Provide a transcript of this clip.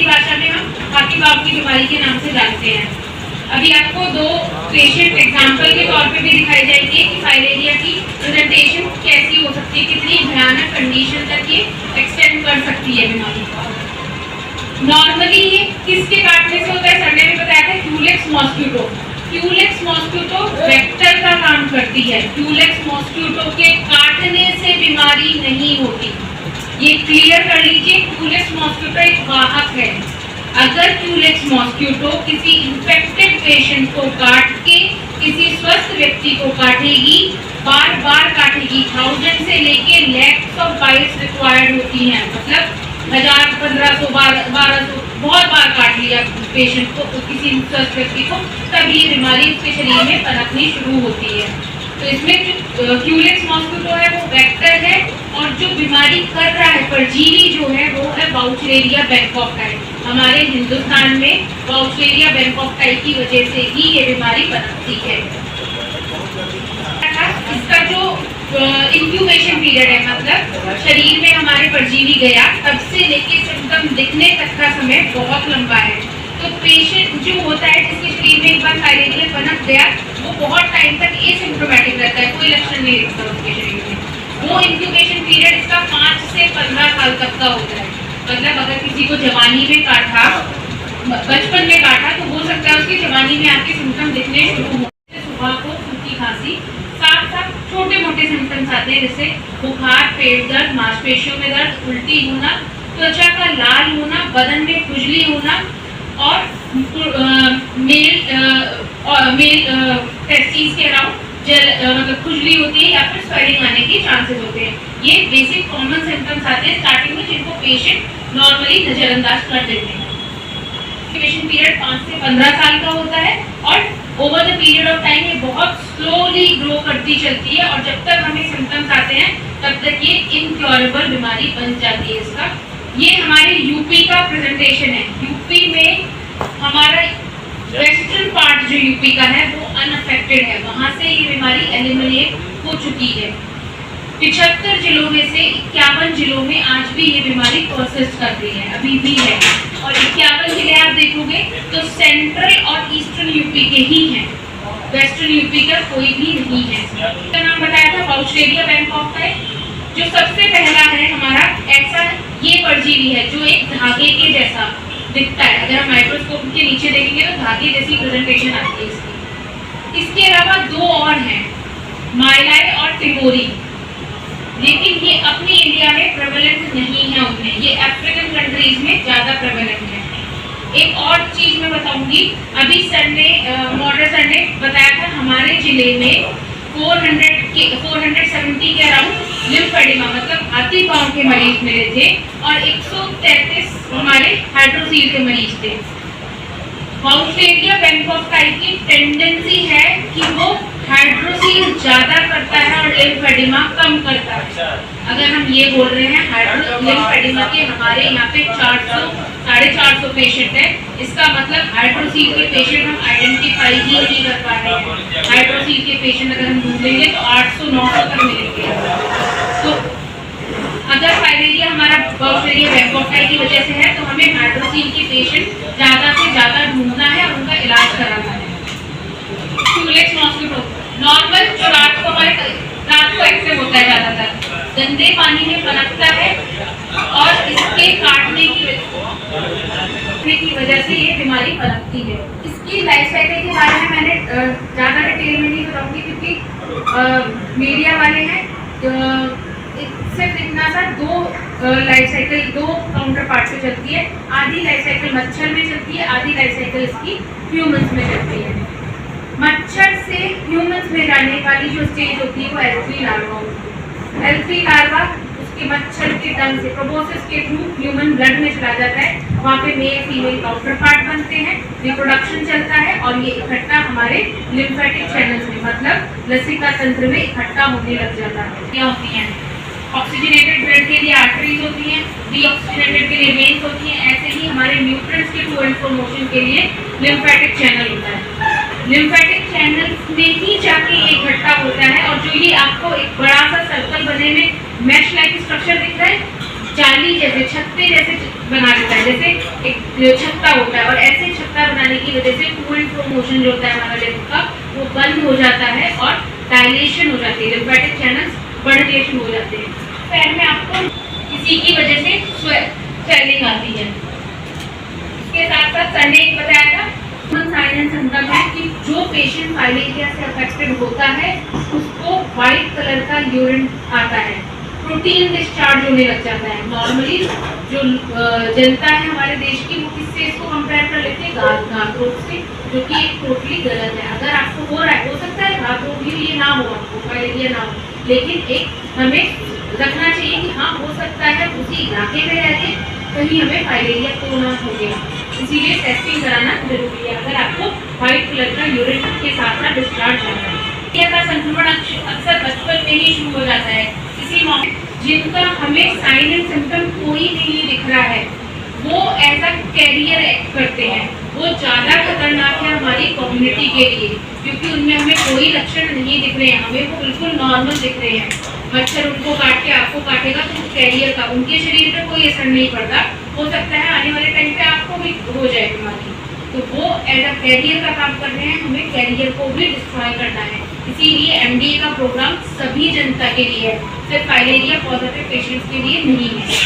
भाषा में हम हाथी पाँव की बीमारी के नाम से जानते हैं। अभी आपको दो पेशेंट एग्जाम्पल के तौर पे भी दिखाई जाएंगे कि फाइलेरिया की प्रेजेंटेशन कैसी हो सकती है, कितनी भयानक कंडीशन तक ये एक्सटेंड कर सकती है बीमारी। नॉर्मली ये किसके काटने से होता है? सर ने भी बताया था Culex mosquito. Culex mosquito vector का काम करती है। क्यूलेक्स मॉस्किटो के काटने से बीमारी नहीं होती, ये क्लियर कर लीजिए। क्यूलेक्स मॉस्किटो एक वाहक है। अगर क्यूलेक्स मॉस्किटो किसी इन्फेक्टेड पेशेंट को काट के किसी स्वस्थ व्यक्ति को काटेगी, बार बार काटेगी, 1000 से लेके लैक्स ऑफ बाइट्स रिक्वायर्ड होती हैं, मतलब 1000, 1500, 1200 बहुत बार काट लिया पेशेंट को, किसी स्वस्थ व्यक्ति को, तब ये बीमारी उसके शरीर में पनपनी शुरू होती है। तो इसमें जो क्यूलेक्स मॉस्किटो है वो वेक्टर है, और जो बीमारी कर रहा है परजीवी जो है वो है बाउचेरिया बैंकॉक। हमारे हिंदुस्तान में बाउचेरिया बैंकॉक की वजह से ही ये बीमारी पनपती है। इसका जो इंक्यूबेशन पीरियड है, मतलब शरीर में हमारे परजीवी गया तब से लेके सिम्टम दिखने तक का समय बहुत लंबा है। तो पेशेंट जो होता है जिसके शरीर में एक बार फाइलेरिया पनप गया, वो बहुत टाइम तक एसिम्प्टोमेटिक रहता है, कोई लक्षण नहीं दिखता उसके शरीर में। वो इंक्यूबेशन पीरियड इसका 5 से 15 साल तक का होता है। मतलब अगर किसी को जवानी में काटा, बचपन में काटा, तो हो सकता है उसकी जवानी में आके सिम्टम दिखने शुरू हो। सुबह को सूखी खांसी, साथ साथ छोटे मोटे सिम्टम्स आते हैं जैसे बुखार, पेट दर्द, मांसपेशियों में दर्द, उल्टी होना, त्वचा का लाल होना, बदन में खुजली होना, और मेल टेस्टिस के अराउंड मतलब खुजली होती है या फिर स्वेलिंग आने के चांसेस होते हैं। ये बेसिक कॉमन सिम्टम्स आते हैं स्टार्टिंग में, जिनको पेशेंट नॉर्मली नजरअंदाज कर देते हैं। इंक्यूबेशन पीरियड 5 से 15 साल का होता है, और over the period of time ये बहुत स्लोली ग्रो करती चलती है, और जब तक हमें सिम्टम्स आते हैं तब तक ये इनक्योरेबल बीमारी बन जाती है। इसका ये हमारे यूपी का प्रेजेंटेशन है। यूपी में हमारा वेस्टर्न पार्ट जो यूपी का है वो अनअफेक्टेड है, वहाँ से ये बीमारी एलिमिनेट हो चुकी है। 75 जिलों में से 51 जिलों में आज भी ये बीमारी परसिस्ट कर रही है, अभी भी है। और 51 जिले आप देखोगे तो सेंट्रल और ईस्टर्न यूपी के ही हैं, वेस्टर्न यूपी का कोई भी नहीं है। इसका नाम बताया था बाउचेरिया बैंकॉक, जो सबसे पहला है हमारा ऐसा ये परजीवी है जो एक धागे के जैसा दिखता है। अगर हम माइक्रोस्कोप के नीचे देखेंगे तो धागे जैसी प्रेजेंटेशन आती है इसकी। इसके अलावा दो और हैं, माइलाई और टिमोरी, लेकिन ये अपनी इंडिया में प्रेवलेंट नहीं है उतने, ये अफ्रीकन कंट्रीज में ज़्यादा प्रेवलेंट है। एक और चीज़ मैं बताऊंगी, अभी सर ने मॉडल सर ने बताया था हमारे जिले में 470 के अराउंड लिम्फेडिमा मतलब हाथी पाँव के मरीज मिले थे, और 133 हमारे हाइड्रोसील के मरीज थे। बाउचेरिया बैंकॉक की टेंडेंसी है कि वो हाइड्रोसील ज्यादा करता है और लिम्फेडिमा कम करता है। अगर हम ये बोल रहे हैं लिम्फेडिमा के हमारे यहाँ पे 400-450 पेशेंट है, इसका मतलब हाइड्रोसील के पेशेंट हम आइडेंटिफाई ही नहीं कर पा रहे हैं। हाइड्रोसील के पेशेंट अगर हम ढूंढेंगे तो 800-900 तक मिलेंगे। तो अगर फाइलेरिया हमारा बाउचेरिया बैंकॉक की वजह से है तो हमें हाइड्रोसील के पेशेंट ज़्यादा से ज़्यादा ढूंढना है और उनका इलाज कराना है। क्यूलेक्स मॉस्किटो नॉर्मल जो रात को एक्टिव होता है, ज़्यादातर गंदे पानी में पनपता है, और इसके काटने की वजह से ये बीमारी पनपती है। इसकी लाइफ साइकिल के बारे में मैंने ज़्यादा डिटेल में नहीं बताऊंगी क्योंकि मीडिया वाले हैं। सिर्फ इतना सा दो लाइफ साइकिल, दो काउंटर पार्ट पे चलती है। आधी लाइफ साइकिल मच्छर में चलती है, आधी लाइफ साइकिल इसकी ह्यूमंस में चलती है। मच्छर से ह्यूमंस में जाने वाली जो स्टेज होती है वो L3 लार्वा होती है। L3 लार्वा उसके मच्छर के डंग से प्रोबोसिस के थ्रू ह्यूमन ब्लड में चला जाता है, वहाँ पे मेल फीमेल काउंटर पार्ट बनते हैं, रिप्रोडक्शन चलता है, और ये इकट्ठा हमारे लिम्फेटिक चैनल्स में मतलब लसिका तंत्र में इकट्ठा होने लग जाता है। क्या होती हैं? ऑक्सीजनेटेड ब्लड के लिए आर्टरीज होती हैं, डीऑक्सीजनेटेड के लिए वेन्स होती हैं। ऐसे ही हमारे न्यूट्रिएंट्स के टू एंड फ्रो मोशन के लिए लिम्फेटिक चैनल होता है। लिम्फेटिक चैनल में ही जाके ये इकट्ठा होता है, और जो ये आपको एक बड़ा सा सर्कल बने में मैश लाइक स्ट्रक्चर दिख रहा है, जाली जैसे छत्ते जैसे बना देता है। जैसे एक छत्ता होता है, और ऐसे छत्ता बनाने की वजह से टू एंड फ्रो मोशन जो होता है हमारा लिम्फ का वो बंद हो जाता है और डायलेशन हो जाती है, लिम्फेटिक चैनल्स बड़े हो जाते हैं। पैर में आपको किसी की वजह से स्वेलिंग आती है। इसके साथ साथ सर ने एक बताया था साइन एंड सिम्टम है कि जो पेशेंट फाइलेरिया से अफेक्टेड होता है उसको व्हाइट कलर का यूरिन आता है, प्रोटीन डिस्चार्ज होने लग जाता है। नॉर्मली जो जनता है हमारे देश की वो किससे इसको कंपेयर कर लेते हैं, घात रोग से, जो कि एक टोटली गलत है। अगर आपको हो रहा है, हो सकता है घात रोग भी ये ना हो, आपको फाइलेरिया ना हो, लेकिन एक हमें रखना चाहिए कि हाँ हो सकता है उसी इलाके में रहते कहीं हमें फाइलेरिया तो ना हो गया, इसीलिए टेस्टिंग कराना जरूरी है। अगर आपको व्हाइट कलर का यूरिन के साथ साथ डिस्चार्ज होता है, का संक्रमण अक्सर बचपन में ही शुरू हो जाता है। इसी मौके जिनका हमें साइन एंड सिम्टम कोई नहीं दिख रहा है वो ऐसा कैरियर एक्ट करते हैं, वो ज़्यादा खतरनाक है हमारी कम्युनिटी के लिए, क्योंकि उनमें हमें कोई लक्षण नहीं दिख रहे हैं, हमें वो बिल्कुल नॉर्मल दिख रहे हैं। मच्छर उनको काट के आपको काटेगा तो कैरियर का उनके शरीर पे कोई असर नहीं पड़ता, हो सकता है आने वाले टाइम पे आपको भी हो जाए बीमारी, तो वो एज अ कैरियर का काम कर रहे हैं, हमें कैरियर को भी डिस्ट्रॉय करना है। इसीलिए एमडीए का प्रोग्राम सभी जनता के लिए है, सिर्फ फाइलेरिया पॉजिटिव पेशेंट्स के लिए नहीं है।